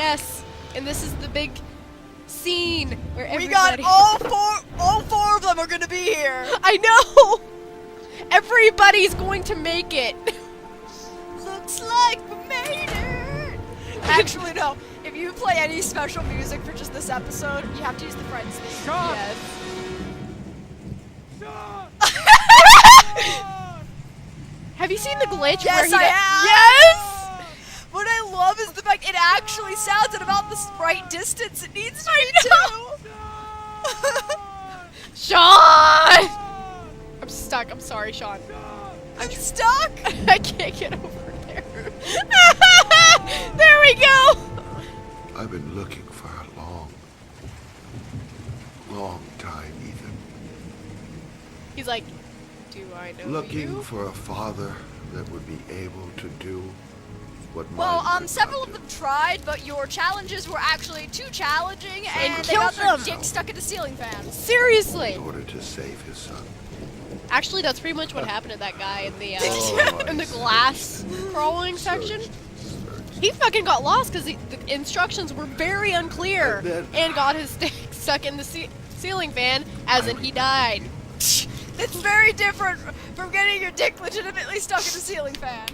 Yes, and this is the big scene where everybody... We got all four of them are gonna be here. I know! Everybody's going to make it. Looks like we made it. Actually, no. If you play any special music for just this episode, you have to use the Friends theme. Shaun! Yes. Shaun! Have you seen the glitch Yes, where he I got- have. Yes! What I love is the fact it actually sounds at about the right distance it needs to be to. Sean! I'm stuck. I'm sorry, Sean. I'm stuck. I can't get over there. There we go! I've been looking for a long time, Ethan. He's like, do I know Looking you? for a father that would be able to do what Well, mine could several not of do. them tried, but your challenges were actually too challenging, and they killed got their them. dick stuck in the ceiling fans. Seriously! In order to save his son. Actually, that's pretty much what happened to that guy in the Oh, in the I see. glass crawling section. He fucking got lost because the instructions were very unclear, And then- and got his dick stuck in the ceiling fan, as in he died. It's very different from getting your dick legitimately stuck in a ceiling fan.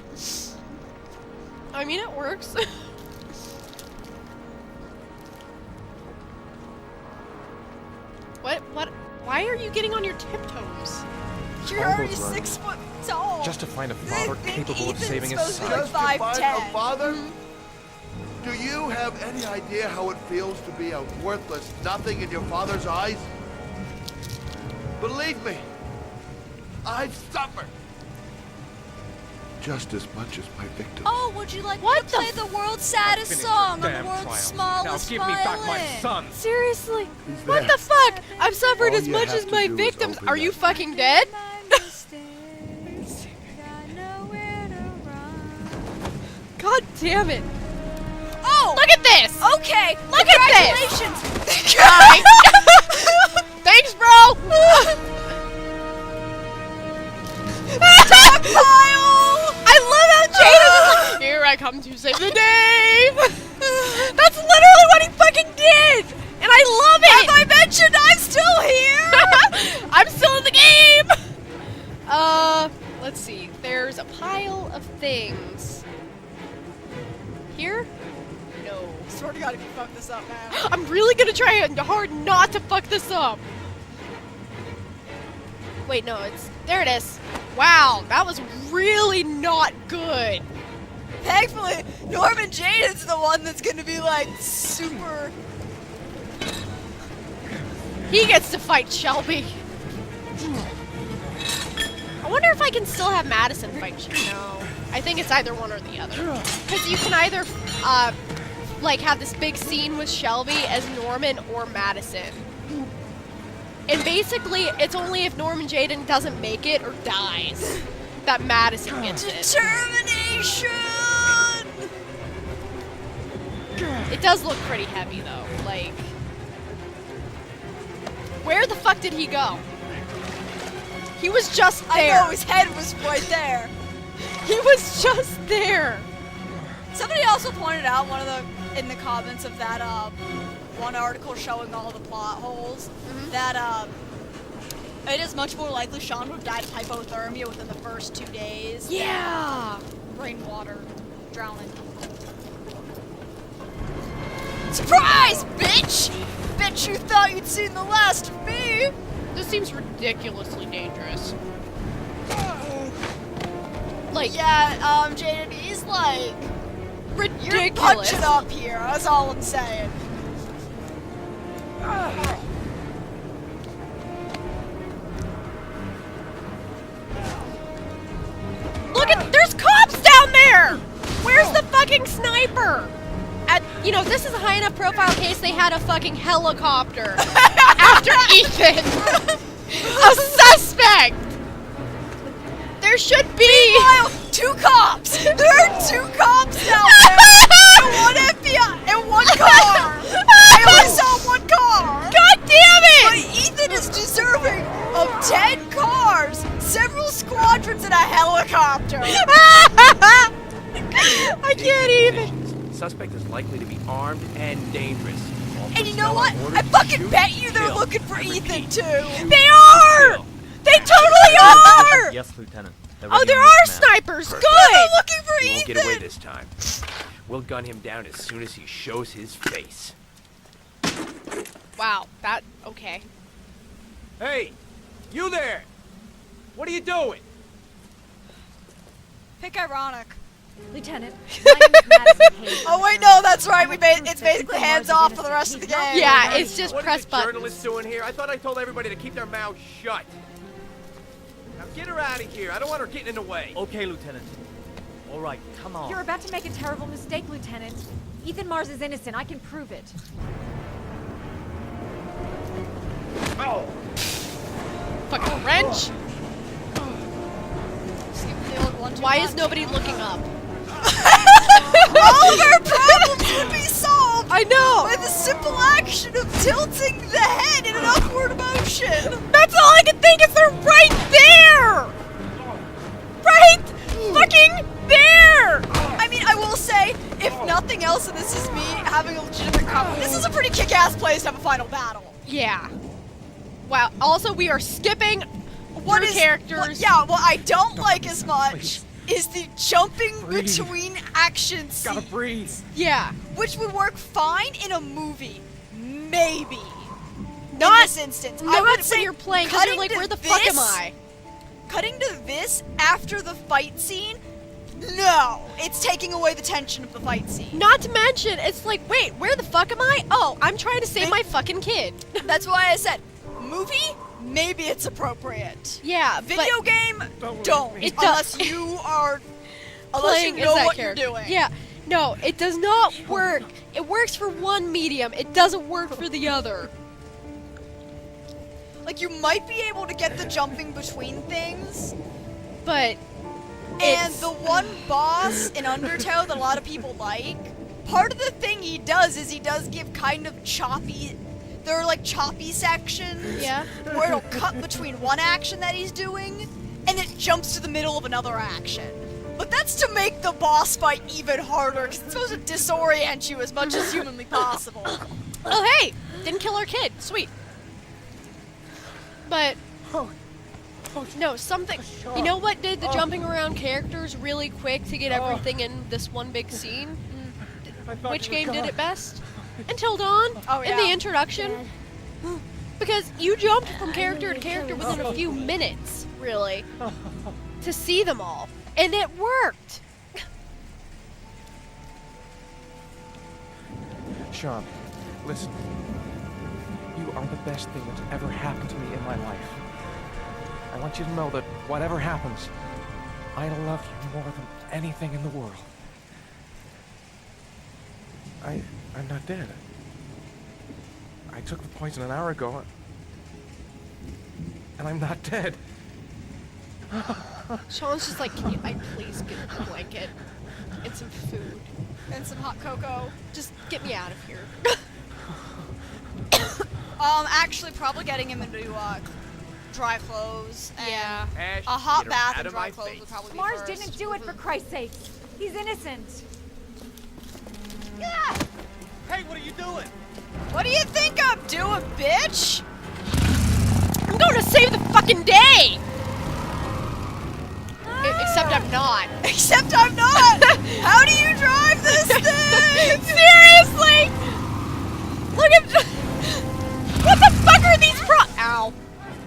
I mean, it works. What? Why are you getting on your tiptoes? You're All already those run. 6 foot tall. Just to find a They father think capable of Ethan's saving his supposed to son. be 5'10". father? Do you have any idea how it feels to be a worthless nothing in your father's eyes? Believe me, I've suffered. Just as much as my victim. Oh, would you like What me to play the the world's saddest Finished song your on the damn world's trials. smallest Now give me back my violin? son. Seriously? He's What there. the fuck? I've suffered All as you much have as to my do is victims. open Are you that- fucking dead? God damn it. Oh, Look at this! okay. Look at this! Congratulations. Thanks, bro! I love how Jada was like, here I come to save the day! That's literally what he fucking did! And I love it! Have I mentioned I'm still here? I'm still in the game! Let's see. There's a pile of things. Here? No. Swear to God, if you fuck this up, man. I'm really gonna try hard not to fuck this up. Wait, no, there it is. Wow, that was really not good. Thankfully, Norman Jaden's the one that's gonna be like super. He gets to fight Shelby. I wonder if I can still have Madison fight Shelby. No. I think it's either one or the other. Because you can either, like, have this big scene with Shelby as Norman or Madison. And basically, it's only if Norman Jaden doesn't make it or dies that Madison gets it. Determination! It does look pretty heavy, though. Like, where the fuck did he go? He was just I there. know, his head was right there. He was just there. Somebody also pointed out in the comments of that one article showing all the plot holes that it is much more likely Shaun would have died of hypothermia within the first 2 days. Yeah. Rainwater, drowning. Surprise, bitch! Bet you thought you'd seen the last of me. This seems ridiculously dangerous. Like, Yeah, Jaden, he's like, you're ridiculous. punching up here. That's all I'm saying. Look at, there's cops down there! Where's the fucking sniper? This is a high enough profile case they had a fucking helicopter after Ethan. A suspect! There should be... Meanwhile, 2 cops! There are 2 cops down there! And 1 FBI! And 1 car! I only saw 1 car! God damn But it! Ethan is deserving of 10 cars, several squadrons, and a helicopter! I can't even. suspect is likely to be armed and dangerous. All And you know personnel what? are ordered I to fucking shoot bet and you they're kill. looking for I Ethan repeat, too. shoot They and are! kill. They totally are! Yes, Lieutenant. They're Oh, ready there to move are now. snipers. They're Good. looking for He Ethan! won't get away this time. We'll gun him down as soon as he shows his face. Wow. That okay. Hey, you there! What are you doing? Pick ironic. Lieutenant, my name is Madison Hayes. Oh wait, no, that's right. It's basically hands off for the rest of the game. Yeah, it's just What press are the buttons. journalists doing here? I thought I told everybody to keep their mouths shut. Now get her out of here. I don't want her getting in the way. Okay, Lieutenant. All right, come on. You're about to make a terrible mistake, Lieutenant. Ethan Mars is innocent. I can prove it. Oh! Fucking wrench. Just give me the old 1-2 Why is punch. nobody looking up? All of our problems would be solved I know. with the simple action of tilting the head in an upward motion. That's all I can think is they're right there. Right fucking there. I mean, I will say, if nothing else, and this is me having a legitimate comment, this is a pretty kick-ass place to have a final battle. Yeah. Wow. Also, we are skipping What through is characters. what I don't like as much is the jumping between action Gotta scenes, breathe. Yeah. which would work fine in a movie, maybe. Not in this instance, I Not would when say you're playing. Because you're cutting like, to where the fuck am this- I? Cutting to this after the fight scene. No, it's taking away the tension of the fight scene. Not to mention, it's like, wait, where the fuck am I? Oh, I'm trying to save my fucking kid. That's why I said, movie, maybe it's appropriate. Yeah, Video but game, don't. It Unless you are, unless you playing know as that what character. you're doing. Yeah. No, it does not work. It works for one medium. It doesn't work for the other. Like you might be able to get the jumping between things, But and it's- the one boss in Undertale that a lot of people like, part of the thing he does is he does give kind of choppy, there are like choppy sections Yeah. where it'll cut between one action that he's doing and it jumps to the middle of another action. But that's to make the boss fight even harder because it's supposed to disorient you as much as humanly possible. Oh, hey, didn't kill our kid. Sweet. But no, something. You know what did the jumping around characters really quick to get everything in this one big scene? Which game did it best? Until Dawn. Oh, In the yeah. introduction. Because you jumped from character to character within a few minutes, really, to see them all, and it worked. Shaun, listen. You are the best thing that's ever happened to me in my life. I want you to know that whatever happens, I love you more than anything in the world. I'm not dead. I took the poison an hour ago, and I'm not dead. Shaun's just like, can you, please get a blanket and some food. And some hot cocoa. Just get me out of here. Actually, probably getting him into dry clothes. And Yeah. Ash, A hot get her bath out and of dry my clothes face. would probably be Mars first. didn't do it for Christ's sake. He's innocent. Hey, what are you doing? What do you think I'm doing, bitch? I'm going to save the fucking day! Except I'm not. Except I'm not! How do you drive this thing? Seriously! Look at the... What the fuck are these Ow.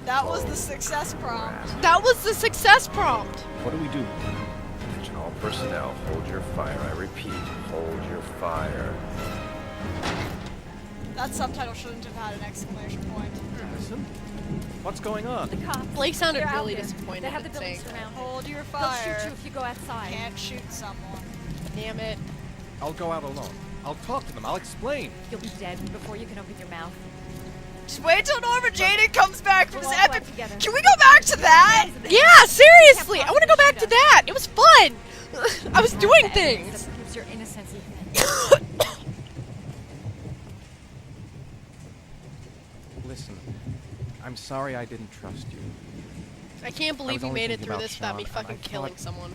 That was the success prompt. That was the success prompt. What do we do? Attention all personnel, hold your fire. I repeat, hold your fire. That subtitle shouldn't have had an exclamation point. Listen. What's going on? The cops. Blake sounded They're out really there. disappointed They have the at building saying surrounded. Hold your They'll fire. shoot you if you go outside. Can't shoot someone. Damn it. I'll go out alone. I'll talk to them. I'll explain. You'll be dead before you can open your mouth. Just wait till Norma Jaden comes back from We'll his all go epic. out together. Can we go back to that? Hands in the Yeah, air. seriously! Can't I want to go back to that! It was fun! I was Have doing the evidence things! that proves your innocence, Ethan. Listen, I'm sorry I didn't trust you. I can't believe was we only made it thinking through about this without me Shaun, and fucking I killing thought- someone.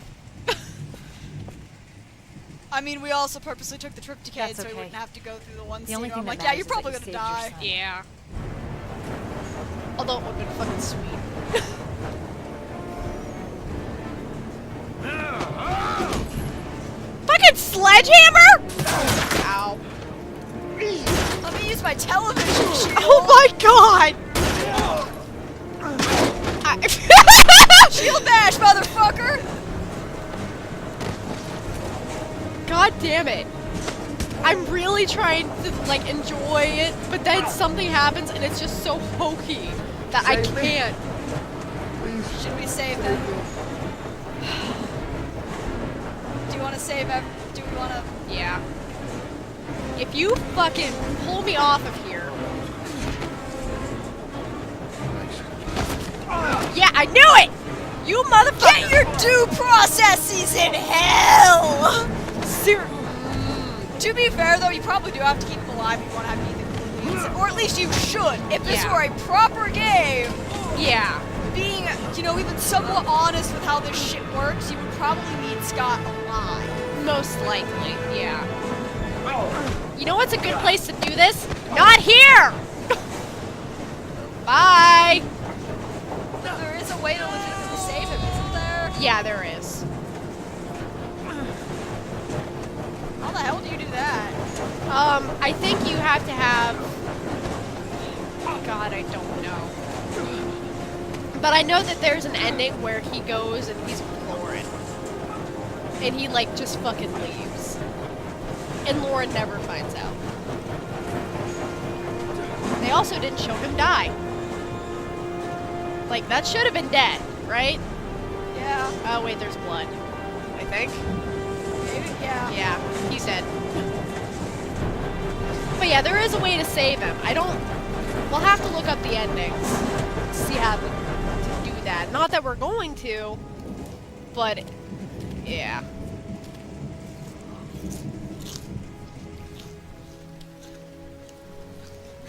I mean, we also purposely took the trip to Cade That's so we okay. wouldn't have to go through the one The scene only where thing I'm that like, yeah, matters you're is that probably you gonna saved your die. son. Yeah. Although it would have been fucking sweet. Fucking sledgehammer! Ow. Let me use my television shield. Oh my god! Shield bash, motherfucker! God damn it. I'm really trying to, like, enjoy it, but then something happens and it's just so hokey that I Save me. can't. Please. Should we save them? Do you want to save them? Do we want to? Yeah. If you fucking pull me off of here. Yeah, I knew it! You motherfucker! Get your due processes in hell! To be fair, though, you probably do have to keep them alive if you want to have Ethan Cleese. Or at least you should. If this Yeah. were a proper game, Yeah. being, you know, even somewhat honest with how this shit works, you would probably need Scott alive. Most likely, yeah. You know what's a good place to do this? Not here! Bye! There is a way to legitimately save him, isn't there? Yeah, there is. How the hell do you do that? I think you have to have... God, I don't know. But I know that there's an ending where he goes and he's with Lauren. And he, like, just fucking leaves. And Lauren never finds out. They also didn't show him die. Like, that should have been dead, right? Yeah, Oh, wait, there's blood. I think. maybe, yeah. Yeah, he's dead. But yeah, there is a way to save him. I don't... We'll have to look up the endings. See how to do that. Not that we're going to, but... Yeah.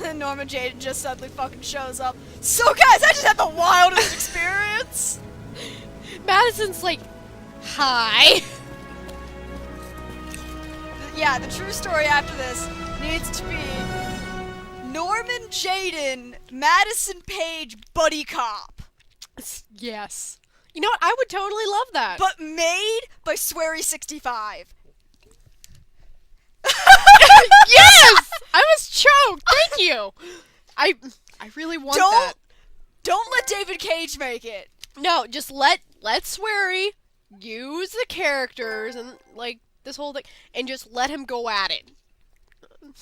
And Norman Jaden just suddenly fucking shows up. So guys, I just had the wildest experience! Madison's like, hi. Yeah, the true story after this needs to be Norman Jaden, Madison Page buddy cop. Yes. You know what? I would totally love that. But made by Swery65. Yes! I was choked. Thank you. I really want that. Don't let David Cage make it. No, just let Swery use the characters and like this whole thing, and just let him go at it.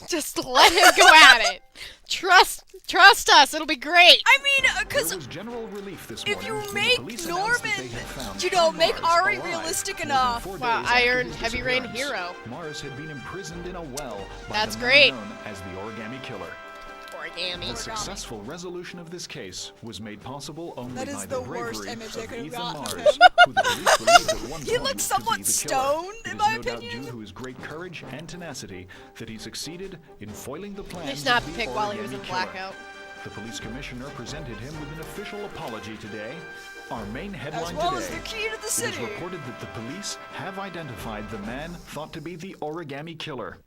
Just let him go at it. Trust us. It'll be great. I mean, because There was general relief this if morning you when the make police announced that they Norman, had found you know, Shaun make Mars Ari alive. realistic More than enough. 4 Wow, days after Iron his Heavy Rain disappearance, hero. Mars had been imprisoned in a well by That's the man great. known as the Origami Killer. Origami. The successful resolution of this case was made possible only That is by the the worst bravery image they of could have Ethan gotten of Mars, him. who the police believed at one He point looks to somewhat be the killer. stoned, It in is my no doubt opinion. due to his great courage and tenacity that he succeeded in foiling the plans They of snapped the a pic while he was Origami in Killer. blackout. The police commissioner presented him with an official apology today. Our main headline As well as today. the key to the It is city. reported that the police have identified the man thought to be the Origami Killer.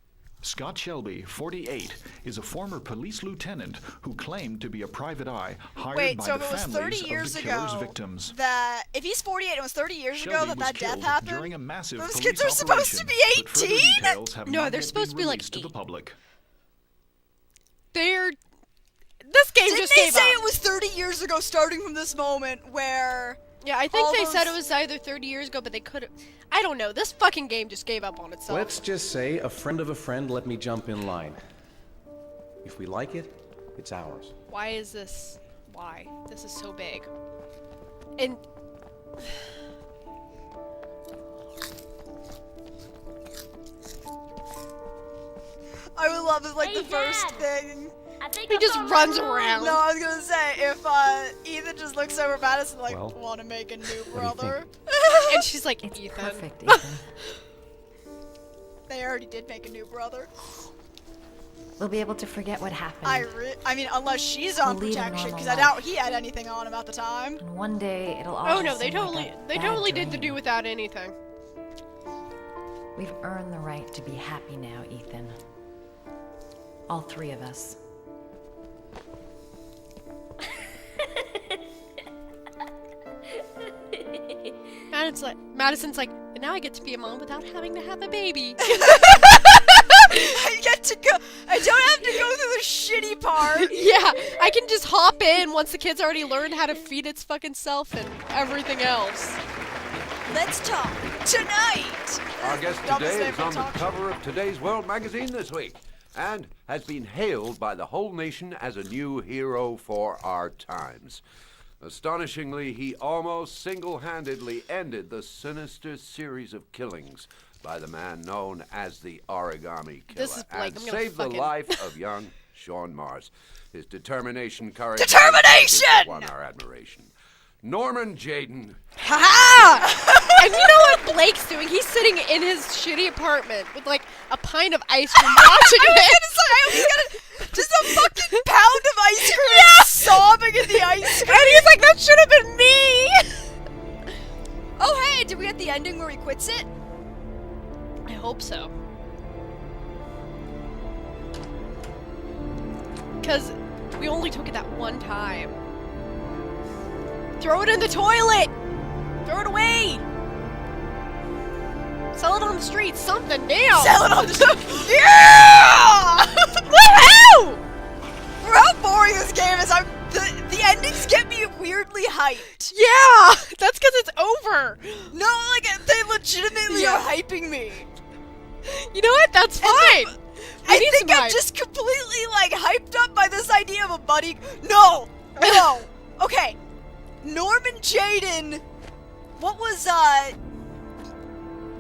Scott Shelby, 48, is a former police lieutenant who claimed to be a private eye hired Wait, by so the if it was 30 families years of the killer's ago, victims. that if he's 48, it was 30 years Shelby ago that was that death killed happened. during a massive Those police kids are supposed to operation, be but further 18? details have No, not they're yet supposed been to be like released to the 8. public. They're... This game Didn't just they gave say up. it was 30 years ago, starting from this moment where? Yeah, I think all they said it those- was either 30 years ago, but they could have... I don't know. This fucking game just gave up on itself. Let's just say a friend of a friend let me jump in line. If we like it, it's ours. Why is this... Why? This is so big. And... I would love it, like Hey, the first Dad. thing. I think He I just found runs my room. around. No, I was gonna say if Ethan just looks over at Madison like, Well, want to make a new do you brother. And she's like, It's Ethan. perfect, Ethan. They already did make a new brother. We'll be able to forget what happened. I mean, unless she's on We'll lead a protection, normal because I doubt he had anything on him at the time. And one day it'll all Oh just no, they seem like totally, a they bad totally did the dream. do without anything. We've earned the right to be happy now, Ethan. All three of us. Madison's like, and now I get to be a mom without having to have a baby. I get to go. I don't have to go through the shitty part. Yeah, I can just hop in once the kid's already learned how to feed its fucking self and everything else. Let's talk tonight. Our guest Dumbest today name is for on the talk show. cover of today's World magazine this week and has been hailed by the whole nation as a new hero for our times. Astonishingly, he almost single-handedly ended the sinister series of killings by the man known as the Origami Killer This is Blake. and I'm gonna saved the fucking- life of young Shaun Mars. His determination, courage, Determination! and won our admiration. Norman Jayden. Haha! And you know what Blake's doing? He's sitting in his shitty apartment with like a pint of ice cream watching it. I always got just a fucking pound of ice cream sobbing in the ice cream. And he's like, that should have been me! Oh, hey, did we get the ending where he quits it? I hope so. Because we only took it that one time. Throw it in the toilet! Throw it away! Sell it on the street, something, damn! Sell it on the street! Yeah! Woohoo! For how boring this game is, the endings get me weirdly hyped. Yeah! That's because it's over! No, like, they legitimately Yeah. are hyping me. You know what? That's fine! I need think some I'm hype. just completely, like, hyped up by this idea of a buddy. No! No! Okay. Norman Jayden. What was,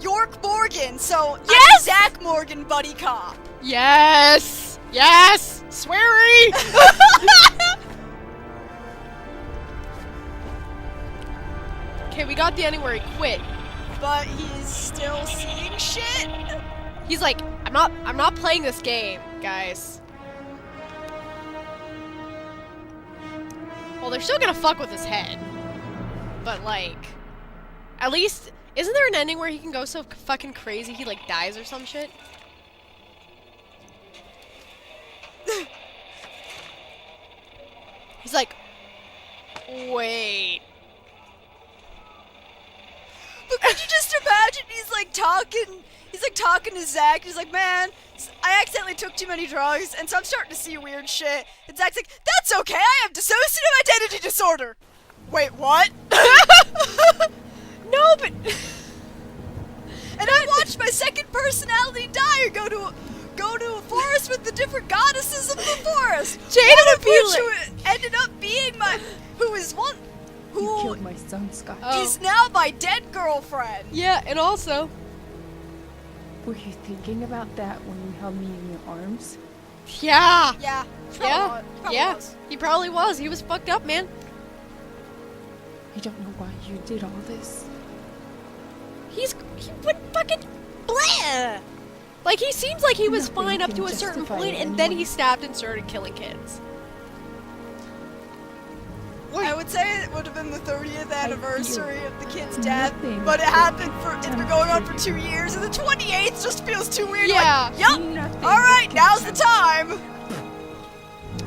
York Morgan. So, I'm Yes! Zach Morgan, buddy cop. Yes! Yes! Sweary! Okay, we got the ending where he quit. But he's still seeing shit. He's like, I'm not playing this game, guys. Well, they're still gonna fuck with his head. But like, at least, isn't there an ending where he can go so fucking crazy he like dies or some shit? He's like, wait. But could you just imagine he's like talking to Zach, he's like, man, I accidentally took too many drugs, and so I'm starting to see weird shit. And Zach's like, that's okay, I have dissociative identity disorder. Wait, what? No, but And I watched my second personality die or go to a forest with the different goddesses of the forest. Jada One would of be which like- who ended up being who Killed my son, Scott. Oh. is now my dead girlfriend. yeah, and also, Were you thinking about that when you held me in your arms? yeah, Yeah. yeah, yeah, Was. he probably was. He was fucked up, man. I don't know why you did all this. He would fucking bleh. Like he seems like he was Nothing fine up can to a certain justify point, it and then he anymore. stabbed and started killing kids. I would say it would have been the 30th anniversary of the kid's death, nothing but it's been going on for 2 years, and the 28th just feels too weird. Yeah. Like, yup. Nothing All right, can now's the time.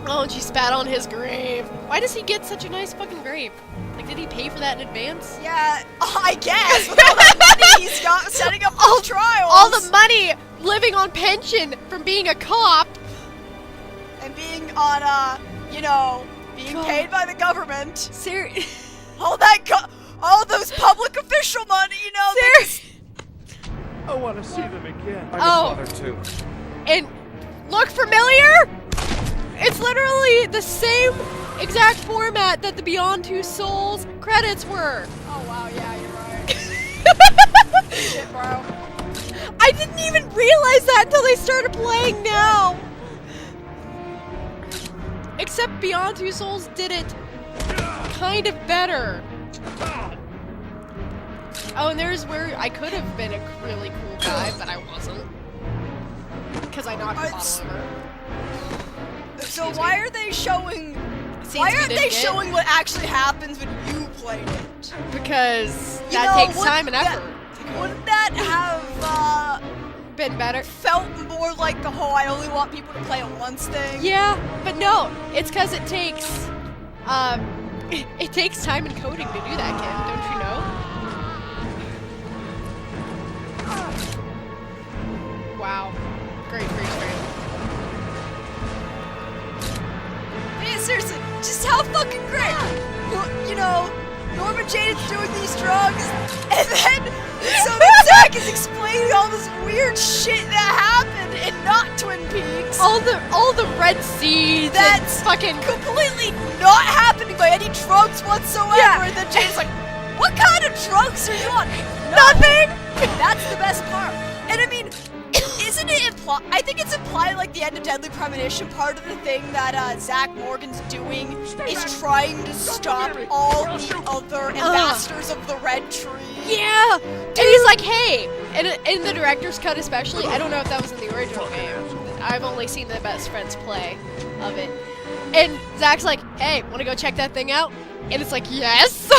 Oh, and she spat on his grave. Why does he get such a nice fucking grave? Like, did he pay for that in advance? Yeah, I guess with all that money he's got setting up all trials, All the money living on pension from being a cop. and being on being God. paid by the government. Seriously. All those public official money, they just- I want to see them again. I Oh. miss Mother too. And look familiar? It's literally the same exact format that the Beyond Two Souls credits were. Oh wow, yeah, you're right. Shit, bro. I didn't even realize that until they started playing now. Except Beyond Two Souls did it kind of better. Oh, and there's where I could have been a really cool guy, but I wasn't. Because I knocked the bottom over. So why are they showing? Scenes Why we aren't didn't they get. showing what actually happens when you played it? Because You that know, takes time and effort. Wouldn't that have been better. Felt more like the whole I only want people to play it once thing. Yeah, but no, it's because it takes, it takes time and coding to do that, Kim, don't you know? Wow, great freeze frame. Man, seriously, just how fucking great. Well, you know, Norman Jaden's doing these drugs, and then Zach is explaining all this weird shit that happened in not Twin Peaks. All the Red Sea That's fucking completely not happening by any drugs whatsoever. Yeah. And then Jaden's like, what kind of drugs are you on? nothing. That's the best part. And I mean, isn't it implied? I think it's implied like the end of Deadly Premonition. Part of the thing that Zach Morgan's doing is trying to stop all the other ambassadors of the Red Tree. Yeah, and he's like, hey, and in the director's cut especially, I don't know if that was in the original game. I've only seen the best friends play of it. And Zach's like, hey, want to go check that thing out? And it's like, yes.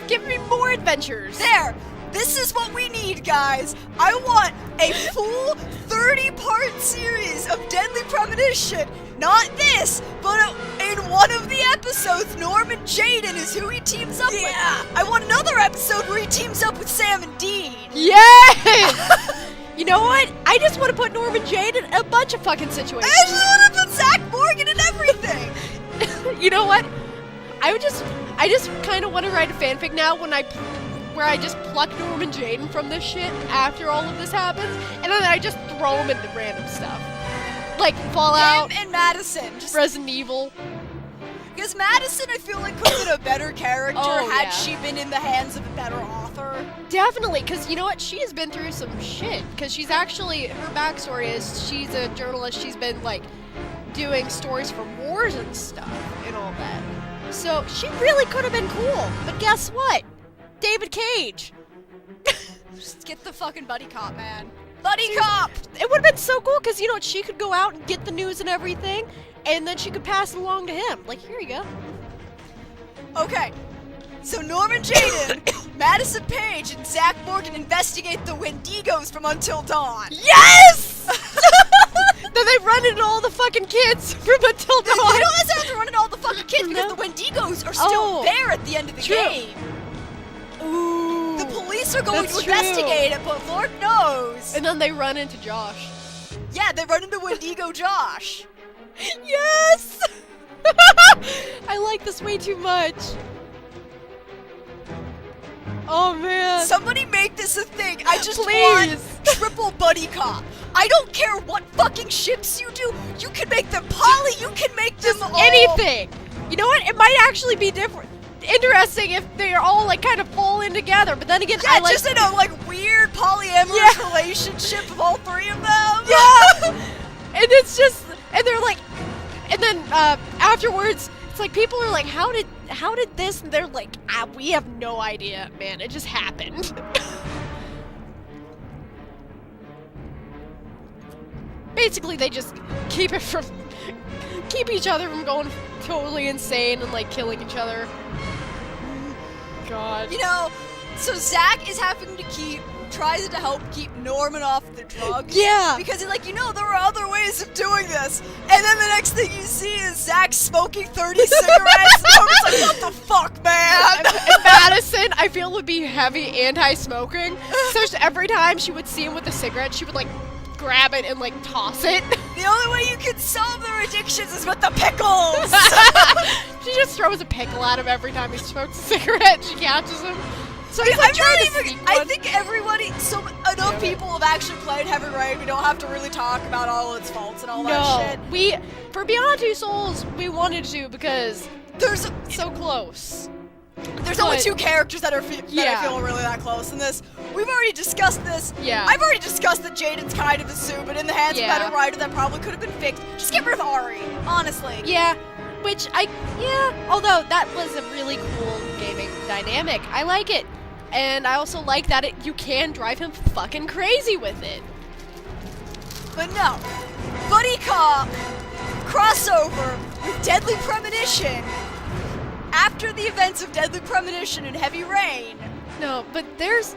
Give me more adventures. There. This is what we need, guys. I want a full 30-part series of Deadly Premonition. Not this, but in one of the episodes, Norman Jaden is who he teams up with. I want another episode where he teams up with Sam and Dean. Yes! You know what? I just want to put Norman Jaden in a bunch of fucking situations. I just want to put Zach Morgan in everything. You know what? I just kind of want to write a fanfic now where I just pluck Norman Jaden from this shit after all of this happens, and then I just throw him into random stuff. Like Fallout. Him and Madison. Just Resident Evil. because Madison, I feel like, could have been a better character Oh, had yeah. she been in the hands of a better author. Definitely, because you know what? She has been through some shit. Because she's actually, her backstory is she's a journalist. She's been, like, doing stories for wars and stuff and all that. So she really could have been cool. But guess what? David Cage. Just get the fucking buddy cop, man. Buddy cop! It would have been so cool because, you know, she could go out and get the news and everything, and then she could pass it along to him. Like, here you go. Okay, so Norman Jaden, Madison Page, and Zach Morgan investigate the Wendigos from Until Dawn. Yes! Then they run into all the fucking kids from Until Dawn. You don't necessarily have to run into all the fucking kids because the Wendigos are still there at the end of the True. game. Ooh. The police are going That's to true. investigate it, but Lord knows. And then they run into Josh. Yeah, they run into Wendigo Josh. Yes! I like this way too much. Oh man. Somebody make this a thing. I just Please. want triple buddy cop. I don't care what fucking ships you do. You can make them poly. You can make them all. Anything. You know what? It might actually be different. Interesting if they're all like kind of fall in together, but then again, Yeah, I like just in a like weird polyamorous relationship of all three of them. Yeah. And it's just, and they're like, and then afterwards, it's like people are like, how did this? And they're like, we have no idea, man. It just happened. Basically, they just keep each other from going totally insane and like killing each other. God. You know, so Zach is having to tries to help keep Norman off the drugs. Yeah. Because he's like, you know, there are other ways of doing this. And then the next thing you see is Zach smoking 30 cigarettes. And Norman's like, what the fuck, man? And Madison, I feel, would be heavy anti-smoking. So every time she would see him with a cigarette, she would like grab it and like toss it. The only way you can solve their addictions is with the pickles. She just throws a pickle at him every time he smokes a cigarette. She catches him. So he's I'm like not trying to even. sneak I one. think everybody, enough people have actually played Heavy Rain. We don't have to really talk about all its faults and all that shit. For Beyond Two Souls, we wanted to because There's so close. There's only But- two characters that are that Yeah. I feel really that close in this. We've already discussed this. Yeah. I've already discussed that Jaden's kind of a Sue, but in the hands of a better writer, that probably could have been fixed. Just get rid of Ari, honestly. Yeah, although that was a really cool gaming dynamic. I like it. And I also like that you can drive him fucking crazy with it. But no, buddy cop crossover with Deadly Premonition. After the events of Deadly Premonition and Heavy Rain. No, but there's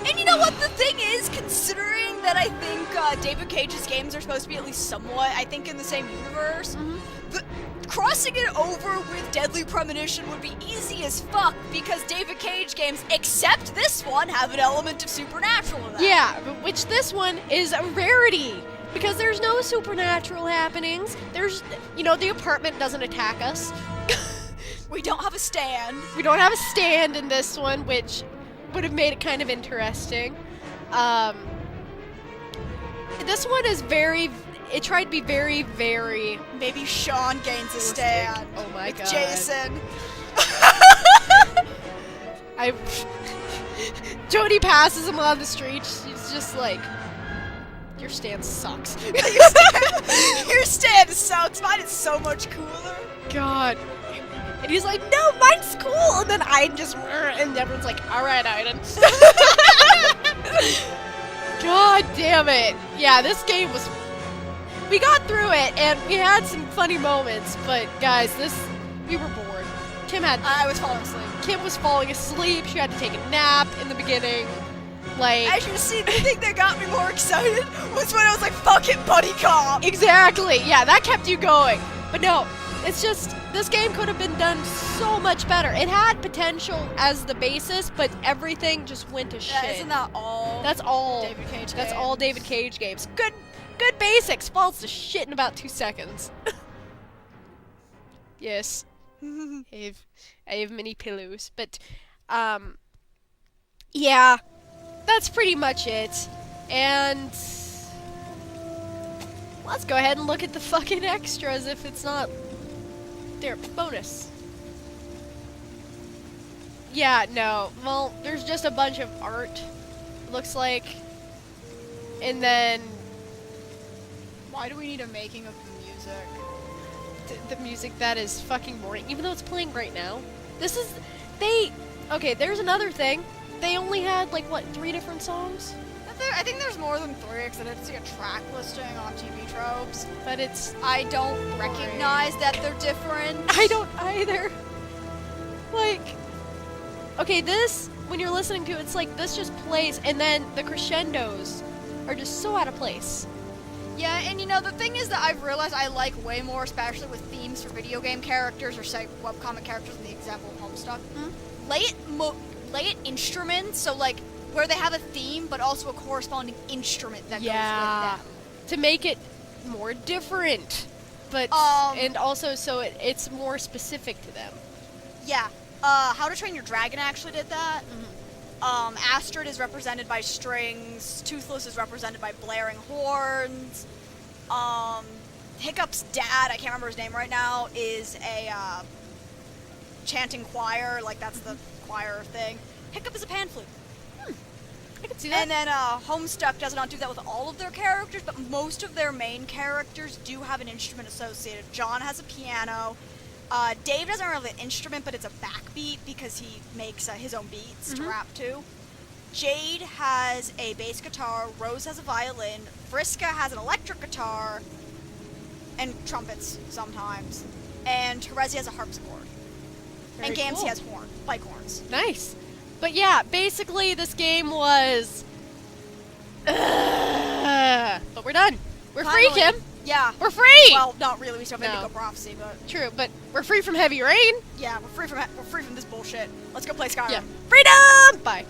And you know what the thing is, considering that I think David Cage's games are supposed to be at least somewhat, I think, in the same universe, crossing it over with Deadly Premonition would be easy as fuck because David Cage games, except this one, have an element of supernatural in that. Yeah, but which this one is a rarity because there's no supernatural happenings. There's, the apartment doesn't attack us. We don't have a stand. We don't have a stand in this one, which would have made it kind of interesting. This one is it tried to be very, very... Maybe Shaun gains a stand. Oh my god. Jason. Jody passes him on the street. She's just like, your stand sucks. Your stand sucks. Mine is so much cooler. God. And he's like, no, mine's cool. And then Aiden just, and everyone's like, all right, Aiden. God damn it. Yeah, this game was, we got through it and we had some funny moments, but guys, we were bored. I was falling asleep. Kim was falling asleep. She had to take a nap in the beginning. Like, as you see, the thing that got me more excited was when I was like, fuck it, buddy cop. Exactly. Yeah, that kept you going. But no, it's just, this game could have been done so much better. It had potential as the basis, but everything just went to shit. Isn't that all? That's all. David Cage That's games. all David Cage games. Good basics. Falls to shit in about 2 seconds. Yes. I have many pillows, but yeah, that's pretty much it. And let's go ahead and look at the fucking extras if it's not there. Bonus. Yeah, no. Well, there's just a bunch of art, looks like. And then why do we need a making of the music? The music that is fucking boring, even though it's playing right now. Okay, there's another thing. They only had, like, what, 3 different songs? I think there's more than 3, because I didn't see a track listing on TV Tropes. But it's... I don't recognize that they're different. I don't either. Like... Okay, this, when you're listening to it, it's like, this just plays, and then the crescendos are just so out of place. Yeah, and the thing is that I've realized I like way more, especially with themes for video game characters, or say webcomic characters in the example of Homestuck. Lay it instruments, so like, where they have a theme, but also a corresponding instrument that goes with them. To make it more different, but, and also so it's more specific to them. Yeah, How to Train Your Dragon actually did that. Astrid is represented by strings, Toothless is represented by blaring horns, Hiccup's dad, I can't remember his name right now, is a, chanting choir, like that's the choir thing. Hiccup is a pan flute. I can see that. And then, Homestuck does not do that with all of their characters, but most of their main characters do have an instrument associated. John has a piano. Dave doesn't really have an instrument, but it's a backbeat because he makes his own beats to rap to. Jade has a bass guitar, Rose has a violin, Vriska has an electric guitar, and trumpets sometimes, and Terezi has a harpsichord. Very and Gamsey cool. has bike horns. Nice. But yeah, basically this game was... but we're done. We're free, Finally. Kim. Yeah. We're free! Well, not really. We still have No. Indigo Prophecy, but True, but we're free from heavy rain. yeah, we're free from this bullshit. Let's go play Skyrim. Yeah. Freedom! Bye.